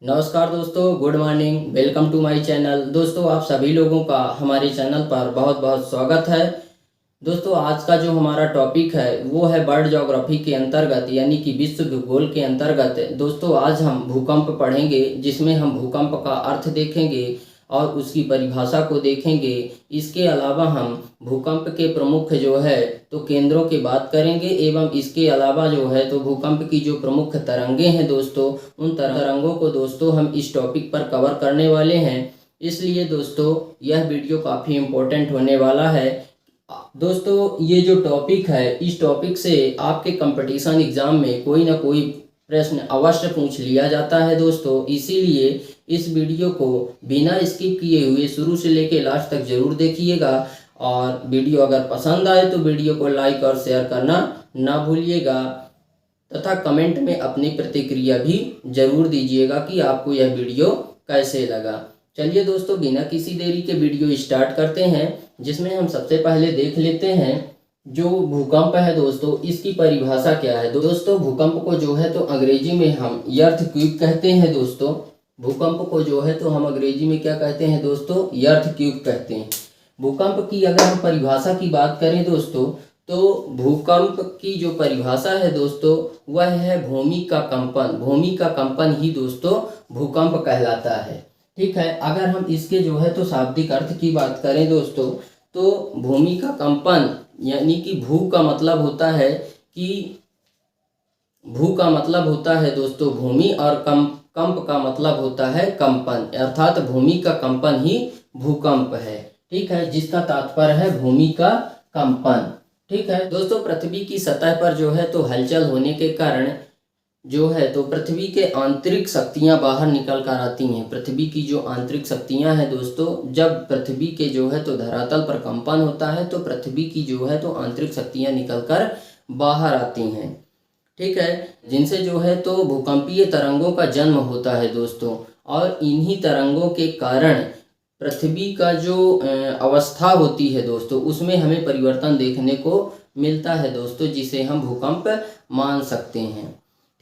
नमस्कार दोस्तों, good morning. Welcome to my channel. दोस्तों, आप सभी लोगों का हमारे चैनल पर बहुत बहुत स्वागत है। दोस्तों, आज का जो हमारा टॉपिक है वो है वर्ल्ड ज्योग्राफी के अंतर्गत यानी कि विश्व भूगोल के अंतर्गत। दोस्तों, आज हम भूकंप पढ़ेंगे, जिसमें हम भूकंप का अर्थ देखेंगे और उसकी परिभाषा को देखेंगे। इसके अलावा हम भूकंप के प्रमुख जो है तो केंद्रों की बात करेंगे एवं इसके अलावा जो है तो भूकंप की जो प्रमुख तरंगे हैं दोस्तों, उन तरंगों को दोस्तों हम इस टॉपिक पर कवर करने वाले हैं। इसलिए दोस्तों, यह वीडियो काफ़ी इम्पोर्टेंट होने वाला है। दोस्तों, ये जो टॉपिक है, इस टॉपिक से आपके कंपटीशन एग्जाम में कोई ना कोई प्रश्न अवश्य पूछ लिया जाता है दोस्तों। इसीलिए इस वीडियो को बिना स्किप किए हुए शुरू से लेकर लास्ट तक जरूर देखिएगा। और वीडियो अगर पसंद आए तो वीडियो को लाइक और शेयर करना ना भूलिएगा तथा कमेंट में अपनी प्रतिक्रिया भी जरूर दीजिएगा कि आपको यह वीडियो कैसे लगा। चलिए दोस्तों, बिना किसी देरी के वीडियो स्टार्ट करते हैं, जिसमें हम सबसे पहले देख लेते हैं जो भूकंप है दोस्तों, इसकी परिभाषा क्या है। दोस्तों, भूकंप को जो है तो अंग्रेजी में हम अर्थक्वेक कहते हैं दोस्तों। भूकंप को जो है तो हम अंग्रेजी में क्या कहते हैं दोस्तों, अर्थक्वेक कहते हैं। भूकंप की अगर हम परिभाषा की बात करें दोस्तों, तो भूकंप की जो परिभाषा है दोस्तों वह है भूमि का कंपन। भूमि का कंपन ही दोस्तों भूकंप कहलाता है। ठीक है, अगर हम इसके जो है तो शाब्दिक अर्थ की बात करें दोस्तों, तो भूमि का कंपन यानी कि भू का मतलब होता है दोस्तों भूमि, और कंप का मतलब होता है कंपन, अर्थात भूमि का कंपन ही भूकंप है। ठीक है, जिसका तात्पर्य है भूमि का कंपन। ठीक है दोस्तों, पृथ्वी की सतह पर जो है तो हलचल होने के कारण जो है तो पृथ्वी के आंतरिक शक्तियां बाहर निकल कर आती हैं। पृथ्वी की जो आंतरिक शक्तियां हैं दोस्तों, जब पृथ्वी के जो है तो धरातल पर कंपन होता है तो पृथ्वी की जो है तो आंतरिक शक्तियां निकल कर बाहर आती हैं। ठीक है, जिनसे जो है तो भूकंपीय तरंगों का जन्म होता है दोस्तों। और इन्हीं तरंगों के कारण पृथ्वी का जो अवस्था होती है दोस्तों, उसमें हमें परिवर्तन देखने को मिलता है दोस्तों, जिसे हम भूकंप मान सकते हैं।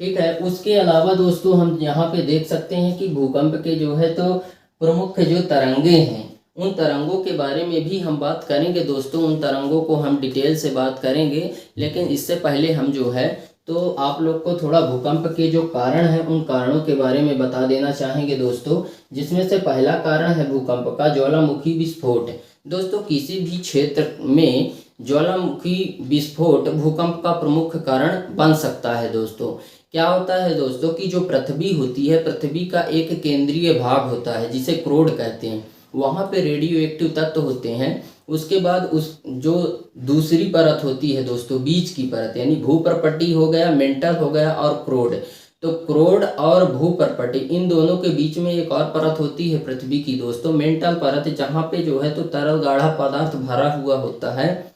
ठीक है, उसके अलावा दोस्तों हम यहाँ पे देख सकते हैं कि भूकंप के जो है तो प्रमुख जो तरंगे हैं, उन तरंगों के बारे में भी हम बात करेंगे दोस्तों। उन तरंगों को हम डिटेल से बात करेंगे, लेकिन इससे पहले हम जो है तो आप लोग को थोड़ा भूकंप के जो कारण हैं उन कारणों के बारे में बता देना चाहेंगे दोस्तों। जिसमें से पहला कारण है भूकंप का ज्वालामुखी विस्फोट। दोस्तों, किसी भी क्षेत्र में ज्वालामुखी विस्फोट भूकंप का प्रमुख कारण बन सकता है दोस्तों। क्या होता है दोस्तों कि जो पृथ्वी होती है, पृथ्वी का एक केंद्रीय भाग होता है जिसे क्रोड कहते हैं। वहाँ पे रेडियो एक्टिव तत्व होते हैं। उसके बाद उस जो दूसरी परत होती है दोस्तों, बीच की परत यानी भूपर्पटी हो गया, मेंटल हो गया और क्रोड। तो क्रोड और भूपर्पटी, इन दोनों के बीच में एक और परत होती है पृथ्वी की दोस्तों, मेंटल परत, जहाँ पे जो है तो तरल गाढ़ा पदार्थ भरा हुआ होता है।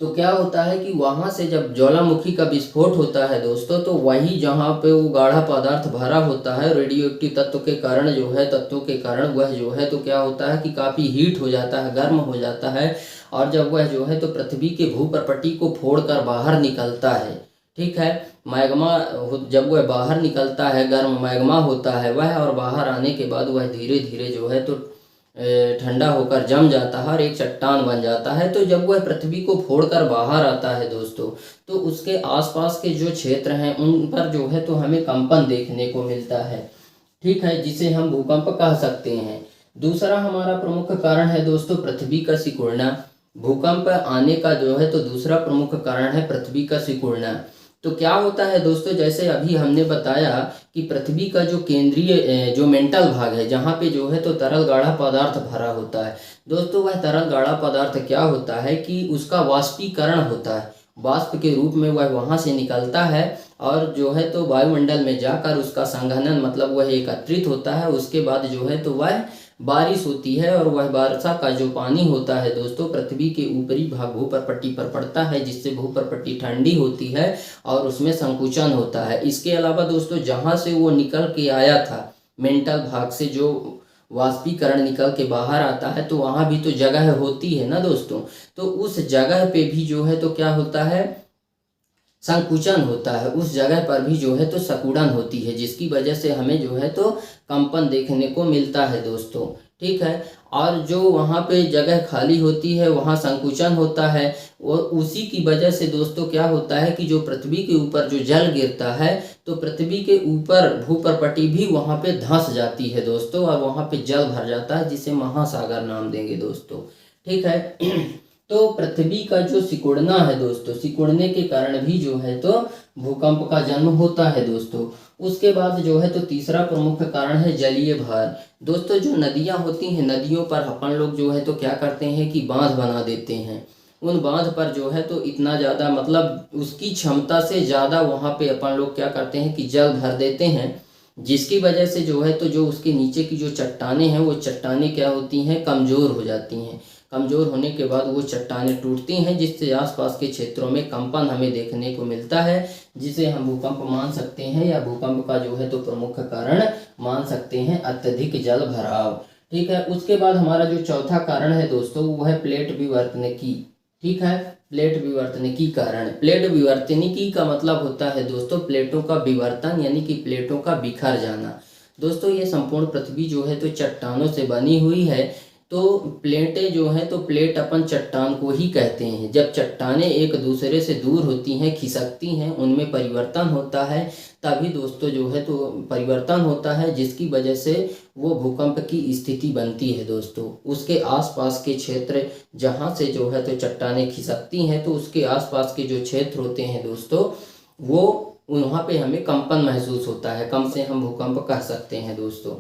तो क्या होता है कि वहां से जब ज्वालामुखी का विस्फोट होता है दोस्तों, तो वही जहाँ पे वो गाढ़ा पदार्थ भरा होता है रेडियो एक्टिव तत्व के कारण जो है, तत्वों के कारण वह जो है तो क्या होता है कि काफ़ी हीट हो जाता है, गर्म हो जाता है। और जब वह जो है तो पृथ्वी के भूपर्पटी को फोड़कर बाहर निकलता है। ठीक है, मैग्मा जब वह बाहर निकलता है, गर्म मैग्मा होता है वह, और बाहर आने के बाद वह धीरे धीरे जो है तो ठंडा होकर जम जाता है और एक चट्टान बन जाता है। तो जब वह पृथ्वी को फोड़कर बाहर आता है दोस्तों, तो उसके आसपास के जो क्षेत्र हैं उन पर जो है तो हमें कंपन देखने को मिलता है। ठीक है, जिसे हम भूकंप कह सकते हैं। दूसरा हमारा प्रमुख कारण है दोस्तों पृथ्वी का सिकुड़ना। भूकंप आने का जो है तो दूसरा प्रमुख कारण है पृथ्वी का सिकुड़ना। तो क्या होता है दोस्तों, जैसे अभी हमने बताया कि पृथ्वी का जो केंद्रीय जो मेंटल भाग है, जहाँ पे जो है तो तरल गाढ़ा पदार्थ भरा होता है दोस्तों, वह तरल गाढ़ा पदार्थ क्या होता है कि उसका वाष्पीकरण होता है। वाष्प के रूप में वह वहाँ से निकलता है और जो है तो वायुमंडल में जाकर उसका संघनन मतलब वह एकत्रित होता है। उसके बाद जो है तो वह बारिश होती है, और वह वर्षा का जो पानी होता है दोस्तों पृथ्वी के ऊपरी भाग भूपर्पटी पर पड़ता है, जिससे भूपर्पटी ठंडी होती है और उसमें संकुचन होता है। इसके अलावा दोस्तों, जहाँ से वो निकल के आया था मेंटल भाग से, जो वाष्पीकरण निकल के बाहर आता है, तो वहाँ भी तो जगह होती है ना दोस्तों। तो उस जगह पे भी जो है तो क्या होता है संकुचन होता है, उस जगह पर भी जो है तो सिकुड़न होती है, जिसकी वजह से हमें जो है तो कंपन देखने को मिलता है दोस्तों। ठीक है, और जो वहाँ पे जगह खाली होती है वहाँ संकुचन होता है, और उसी की वजह से दोस्तों क्या होता है कि जो पृथ्वी के ऊपर जो जल गिरता है तो पृथ्वी के ऊपर भूपर्पटी भी वहाँ पे धंस जाती है दोस्तों, और वहाँ पे जल भर जाता है, जिसे महासागर नाम देंगे दोस्तों। ठीक है तो पृथ्वी का जो सिकुड़ना है दोस्तों, सिकुड़ने के कारण भी जो है तो भूकंप का जन्म होता है दोस्तों। उसके बाद जो है तो तीसरा प्रमुख कारण है जलीय भार। दोस्तों जो नदियाँ होती हैं, नदियों पर अपन लोग जो है तो क्या करते हैं कि बांध बना देते हैं। उन बांध पर जो है तो इतना ज़्यादा मतलब उसकी क्षमता से ज़्यादा वहाँ पे अपन लोग क्या करते हैं कि जल भर देते हैं, जिसकी वजह से जो है तो जो उसके नीचे की जो चट्टानें हैं वो चट्टानें क्या होती हैं, कमज़ोर हो जाती हैं। कमज़ोर होने के बाद वो चट्टानें टूटती हैं, जिससे आसपास के क्षेत्रों में कंपन हमें देखने को मिलता है, जिसे हम भूकंप मान सकते हैं, या भूकंप का जो है तो प्रमुख कारण मान सकते हैं अत्यधिक जल भराव। ठीक है, उसके बाद हमारा जो चौथा कारण है दोस्तों वो है प्लेट विवर्तनिकी। ठीक है, प्लेट विवर्तनिकी कारण। प्लेट विवर्तनिकी का मतलब होता है दोस्तों प्लेटों का विवर्तन, यानी कि प्लेटों का बिखर जाना। दोस्तों ये संपूर्ण पृथ्वी जो है तो चट्टानों से बनी हुई है, तो प्लेटें जो हैं तो प्लेट अपन चट्टान को ही कहते हैं। जब चट्टानें एक दूसरे से दूर होती हैं, खिसकती हैं, उनमें परिवर्तन होता है, तभी दोस्तों जो है तो परिवर्तन होता है, जिसकी वजह से वो भूकंप की स्थिति बनती है दोस्तों। उसके आसपास के क्षेत्र जहाँ से जो है तो चट्टानें खिसकती हैं, तो उसके आसपास के जो क्षेत्र होते हैं दोस्तों वो वहाँ पे हमें कंपन महसूस होता है, कम से हम भूकंप कह सकते हैं दोस्तों।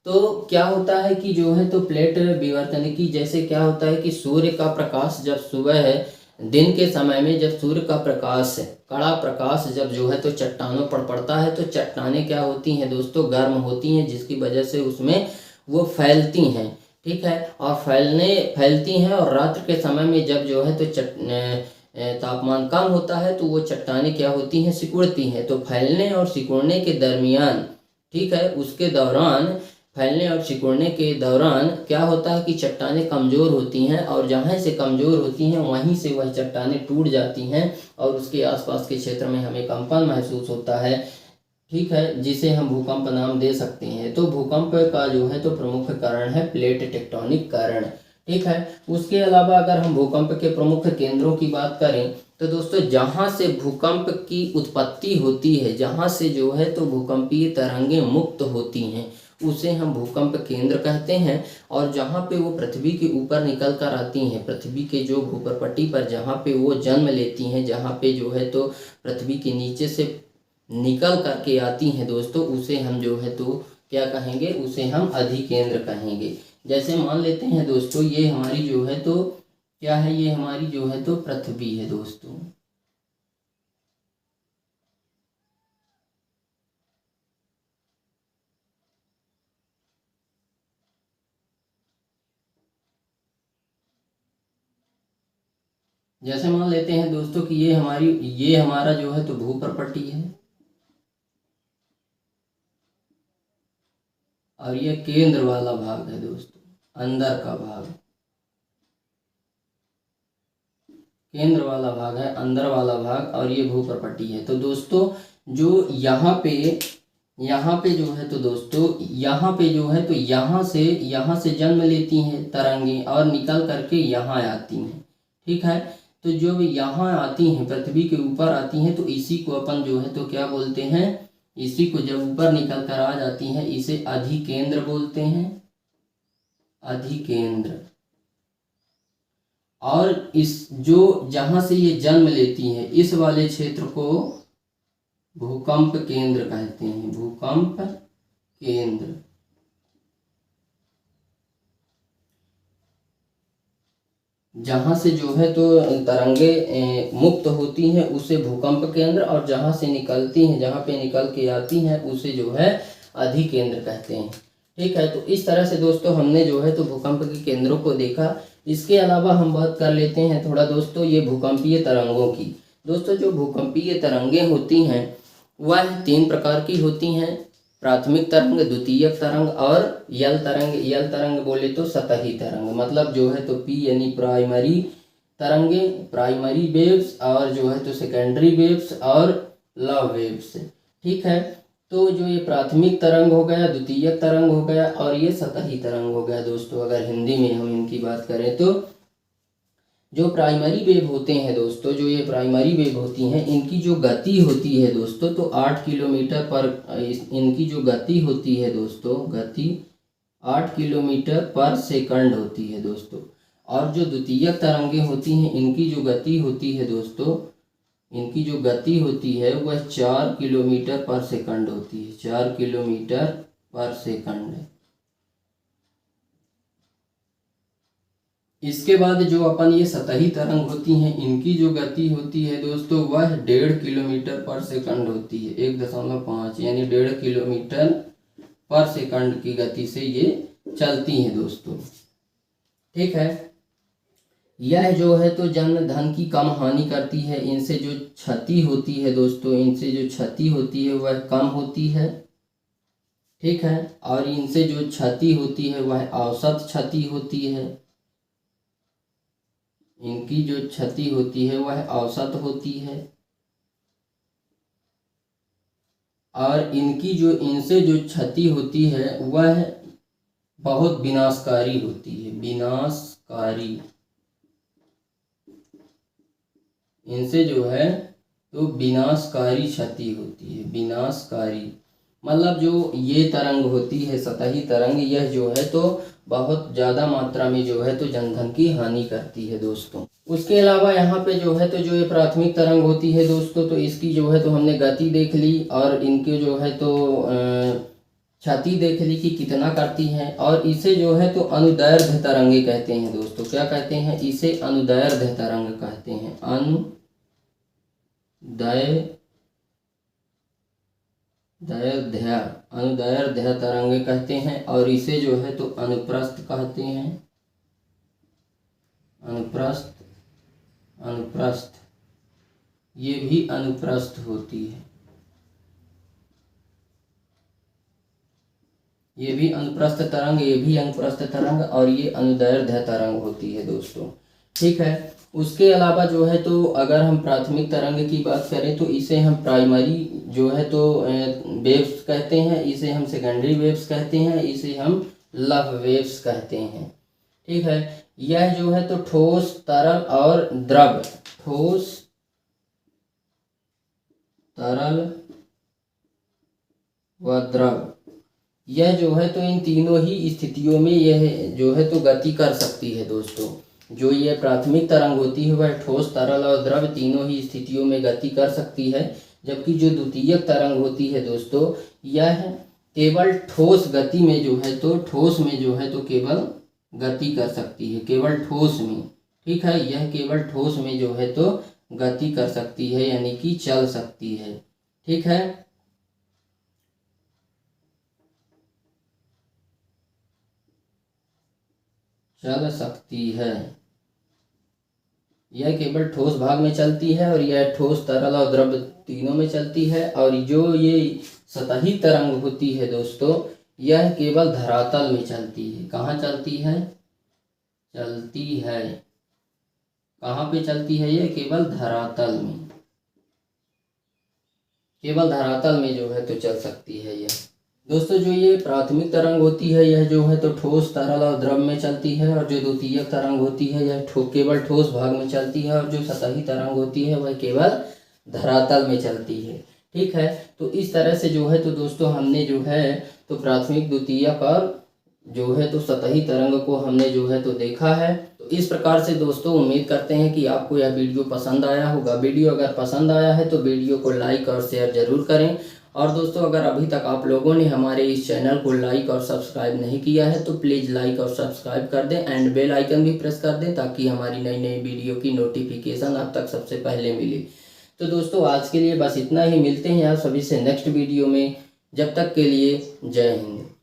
तो क्या होता है कि जो है तो प्लेट विवर्तनिकी जैसे क्या होता है कि सूर्य का प्रकाश जब सुबह है, दिन के समय में जब सूर्य का प्रकाश कड़ा प्रकाश जब जो है तो चट्टानों पर पड़ता है, तो चट्टानें क्या होती हैं दोस्तों, गर्म होती हैं, जिसकी वजह से उसमें वो फैलती हैं। ठीक है, और फैलती हैं, और रात्र के समय में जब जो है तो तापमान कम होता है तो वो चट्टानें क्या होती हैं, सिकुड़ती हैं। तो फैलने और सिकुड़ने के दरमियान, ठीक है, उसके दौरान फैलने और सिकुड़ने के दौरान क्या होता है कि चट्टानें कमज़ोर होती हैं, और जहाँ से कमज़ोर होती हैं वहीं से वह चट्टानें टूट जाती हैं, और उसके आसपास के क्षेत्र में हमें कंपन महसूस होता है। ठीक है, जिसे हम भूकंप नाम दे सकते हैं। तो भूकंप का जो है तो प्रमुख कारण है प्लेट टेक्टोनिक कारण। ठीक है, उसके अलावा अगर हम भूकंप के प्रमुख केंद्रों की बात करें तो दोस्तों जहाँ से भूकंप की उत्पत्ति होती है, जहाँ से जो है तो भूकंपीय तरंगें मुक्त होती हैं, उसे हम भूकंप केंद्र कहते हैं। और जहाँ पे वो पृथ्वी के ऊपर निकल कर आती हैं, पृथ्वी के जो भूपर्पटी पर जहाँ पे वो जन्म लेती हैं, जहाँ पे जो है तो पृथ्वी के नीचे से निकल करके आती हैं दोस्तों, उसे हम जो है तो क्या कहेंगे, उसे हम अधिकेंद्र कहेंगे। जैसे मान लेते हैं दोस्तों ये हमारी जो है तो क्या है, ये हमारी जो है तो पृथ्वी है दोस्तों। जैसे मान लेते हैं दोस्तों कि ये हमारा जो है तो भूपर्पटी है, और ये केंद्र वाला भाग है दोस्तों, अंदर का भाग, केंद्र वाला भाग है, अंदर वाला भाग, और ये भूपर्पटी है। तो दोस्तों जो यहाँ पे जो है तो दोस्तों यहाँ पे जो है तो यहाँ से जन्म लेती हैं तरंगे, और निकल करके यहाँ आती हैं। ठीक है, तो जो भी यहाँ आती हैं, पृथ्वी के ऊपर आती हैं, तो इसी को अपन जो है तो क्या बोलते हैं, इसी को जब ऊपर निकल कर आ जाती हैं इसे अधिकेंद्र बोलते हैं, अधिकेंद्र। और इस जो जहाँ से ये जन्म लेती हैं इस वाले क्षेत्र को भूकंप केंद्र कहते हैं, भूकंप केंद्र। जहाँ से जो है तो तरंगे मुक्त होती हैं उसे भूकंप केंद्र, और जहाँ से निकलती हैं, जहाँ पे निकल के आती हैं उसे जो है अधिकेंद्र कहते हैं। ठीक है, तो इस तरह से दोस्तों हमने जो है तो भूकंप के केंद्रों को देखा। इसके अलावा हम बात कर लेते हैं थोड़ा दोस्तों ये भूकंपीय तरंगों की। दोस्तों जो भूकंपीय तरंगें होती हैं वह 3 प्रकार की होती हैं, प्राथमिक तरंग, द्वितीयक तरंग और यल तरंग। यल तरंग बोले तो सतही तरंग, मतलब जो है तो पी यानी प्राइमरी तरंगे, प्राइमरी वेव्स और जो है तो सेकेंडरी वेव्स और लव वेव्स। ठीक है, तो जो ये प्राथमिक तरंग हो गया, द्वितीयक तरंग हो गया और ये सतही तरंग हो गया दोस्तों। अगर हिंदी में हम इनकी बात करें तो जो प्राइमरी वेव होते हैं दोस्तों, जो ये प्राइमरी वेव होती हैं, इनकी जो गति होती है दोस्तों तो 8 किलोमीटर पर, इनकी जो गति होती है दोस्तों, गति 8 किलोमीटर पर सेकंड होती है दोस्तों। और जो द्वितीयक तरंगे होती हैं, इनकी जो गति होती है दोस्तों, इनकी जो गति होती है वह 4 किलोमीटर पर सेकंड होती है, 4 किलोमीटर पर सेकंड। इसके बाद जो अपन ये सतही तरंग होती हैं, इनकी जो गति होती है दोस्तों वह 1.5 किलोमीटर पर सेकंड होती है, 1.5 यानी 1.5 किलोमीटर पर सेकंड की गति से ये चलती हैं दोस्तों। ठीक है, यह जो है तो जन धन की कम हानि करती है। इनसे जो क्षति होती है दोस्तों, इनसे जो क्षति होती है वह कम होती है। ठीक है, और इनसे जो क्षति होती है वह औसत क्षति होती है। इनकी जो क्षति होती है वह औसत होती है। और इनसे जो क्षति होती है वह बहुत विनाशकारी होती है, विनाशकारी। इनसे जो है तो विनाशकारी क्षति होती है, विनाशकारी। मतलब जो ये तरंग होती है, सतही तरंग, यह जो है तो बहुत ज़्यादा मात्रा में जो है तो जनधन की हानि करती है दोस्तों। उसके अलावा यहाँ पे जो है तो जो ये प्राथमिक तरंग होती है दोस्तों, तो इसकी जो है तो हमने गति देख ली और इनके जो है तो क्षति देख ली कि कितना करती हैं। और इसे जो है तो अनुदैर्ध्य तरंगे कहते हैं दोस्तों। क्या कहते हैं? इसे अनुदैर्ध्य तरंग कहते हैं, अनुदैर्ध्य तरंगे कहते हैं। और इसे जो है तो अनुप्रस्थ कहते हैं, अनुप्रस्थ, ये भी अनुप्रस्थ होती है, ये भी अनुप्रस्थ तरंग, ये भी अनुप्रस्थ तरंग और ये अनुदैर्ध्य तरंग होती है दोस्तों। ठीक है, उसके अलावा जो है तो अगर हम प्राथमिक तरंग की बात करें तो इसे हम प्राइमरी जो है तो वेव्स कहते हैं, इसे हम सेकेंडरी वेव्स कहते हैं, इसे हम लव वेव्स कहते हैं। ठीक है, यह जो है तो ठोस, तरल और द्रव, ठोस, तरल व द्रव, यह जो है तो इन तीनों ही स्थितियों में यह जो है तो गति कर सकती है दोस्तों। जो ये प्राथमिक तरंग होती है वह ठोस, तरल और द्रव तीनों ही स्थितियों में गति कर सकती है। जबकि जो द्वितीयक तरंग होती है दोस्तों, यह केवल ठोस गति में जो है तो ठोस में जो है तो केवल गति कर सकती है, केवल ठोस में। ठीक है, यह केवल ठोस में जो है तो गति कर सकती है, यानी कि चल सकती है। ठीक है, चल सकती है, यह केवल ठोस भाग में चलती है और यह ठोस, तरल और द्रव तीनों में चलती है। और जो ये सतही तरंग होती है दोस्तों, यह केवल धरातल में चलती है। कहाँ चलती है? चलती है, कहाँ पे चलती है? ये केवल धरातल में, केवल धरातल में जो है तो चल सकती है यह दोस्तों। जो ये प्राथमिक तरंग होती है यह जो है तो ठोस, तरल और द्रव में चलती है। और जो द्वितीयक तरंग होती है यह केवल ठोस भाग में चलती है। और जो सतही तरंग होती है वह केवल धरातल में चलती है। ठीक है, तो इस तरह से जो है तो दोस्तों हमने जो है तो प्राथमिक, द्वितीयक और जो है तो सतही तरंग को हमने जो है तो देखा है। तो इस प्रकार से दोस्तों उम्मीद करते हैं कि आपको यह वीडियो पसंद आया होगा। वीडियो अगर पसंद आया है तो वीडियो को लाइक और शेयर जरूर करें। और दोस्तों अगर अभी तक आप लोगों ने हमारे इस चैनल को लाइक और सब्सक्राइब नहीं किया है तो प्लीज़ लाइक और सब्सक्राइब कर दें एंड बेल आइकन भी प्रेस कर दें, ताकि हमारी नई नई वीडियो की नोटिफिकेशन आप तक सबसे पहले मिले। तो दोस्तों आज के लिए बस इतना ही, मिलते हैं आप सभी से नेक्स्ट वीडियो में। जब तक के लिए जय हिंद।